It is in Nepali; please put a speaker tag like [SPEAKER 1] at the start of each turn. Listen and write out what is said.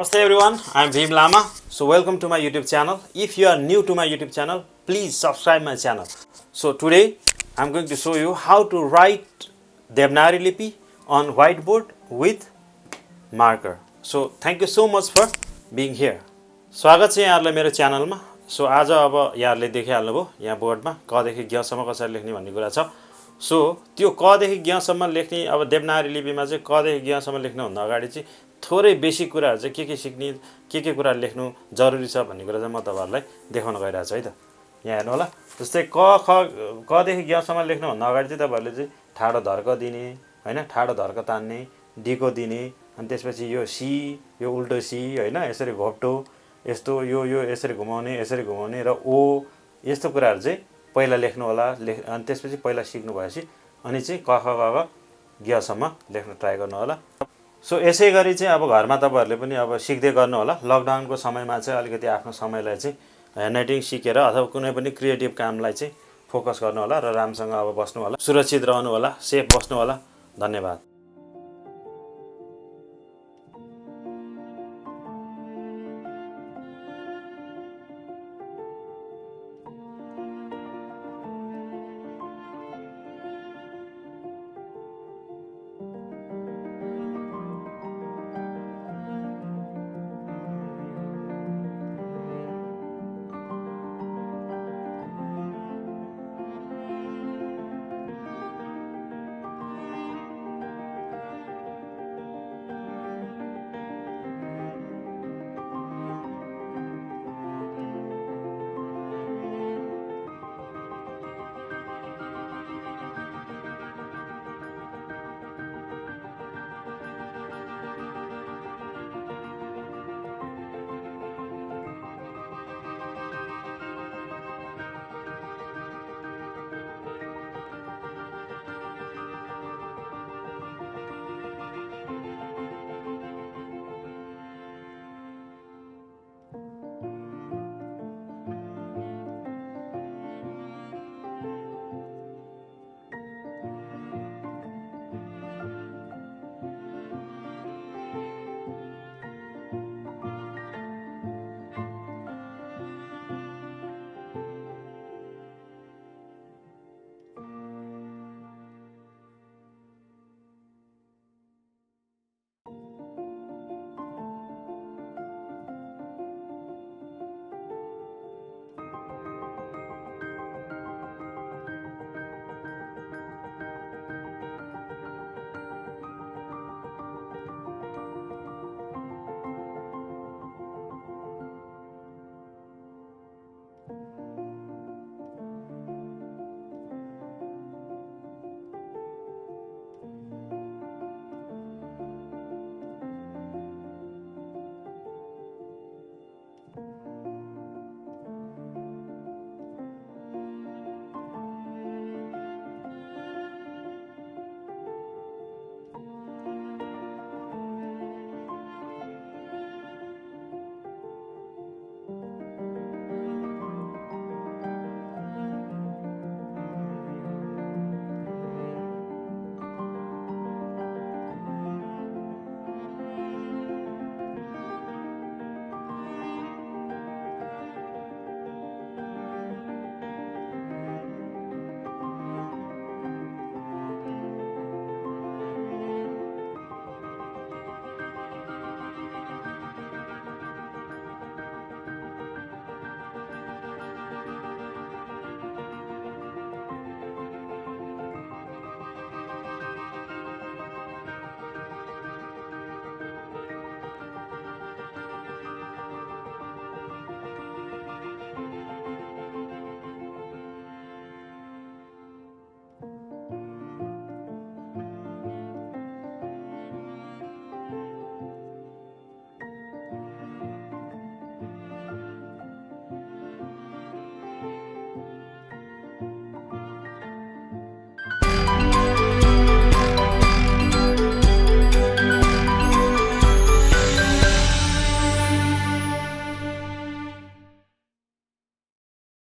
[SPEAKER 1] Namaste everyone, I am Bhimlama. So welcome to my YouTube channel. If you are new to my YouTube channel, please subscribe my channel. So today I am going to show you how to write Devanagari लिपि on whiteboard with marker. So thank you so much for being here. स्वागत छ यहाँहरुलाई मेरो च्यानलमा. सो आज अब यहाँहरुले देखिहाल्नुभयो यहाँ बोर्डमा क देखि ग सम्म कसरी लेख्ने भन्ने कुरा छ. सो त्यो क देखि ग सम्म लेख्ने अब देवनागरी लिपिमा चाहिँ क देखि ग सम्म लेख्नु भन्दा अगाडि चाहिँ थोरै बेसिक कुराहरु चाहिँ के सिक्ने के कुरा लेख्नु जरुरी छ भन्ने कुरा चाहिँ म तपाईहरुलाई देखाउन गइरहेको छु है त. यहाँ हेर्नु होला. जस्तै क देखि ग सम्म लेख्नु भन्दा अगाडि चाहिँ तपाईहरुले चाहिँ ठाडो धर्क दिने हैन, ठाडो धर्क तान्ने, डीको दिने, अनि त्यसपछि यो सी, यो उल्टो सी हैन, यसरी घोप्टो यस्तो यो यसरी घुमाउने र ओ यस्तो कुराहरु चाहिँ पहिला लेख्नु होला. अनि त्यसपछि पहिला सिक्नु भएपछि अनि चाहिँ क ख ग ग सम्म लेख्न ट्राई गर्नु होला. सो यसै गरी चाहिँ अब घरमा तपाईहरुले पनि अब सिक्दै गर्नु होला. लकडाउनको समयमा चाहिँ अलिकति आफ्नो समयलाई चाहिँ ह्यान्डराइटिङ सिकेर अथवा कुनै पनि क्रिएटिभ कामलाई चाहिँ फोकस गर्नु होला र राम्रोसँग अब बस्नु होला. सुरक्षित रहनु होला, सेफ बस्नु होला. धन्यवाद.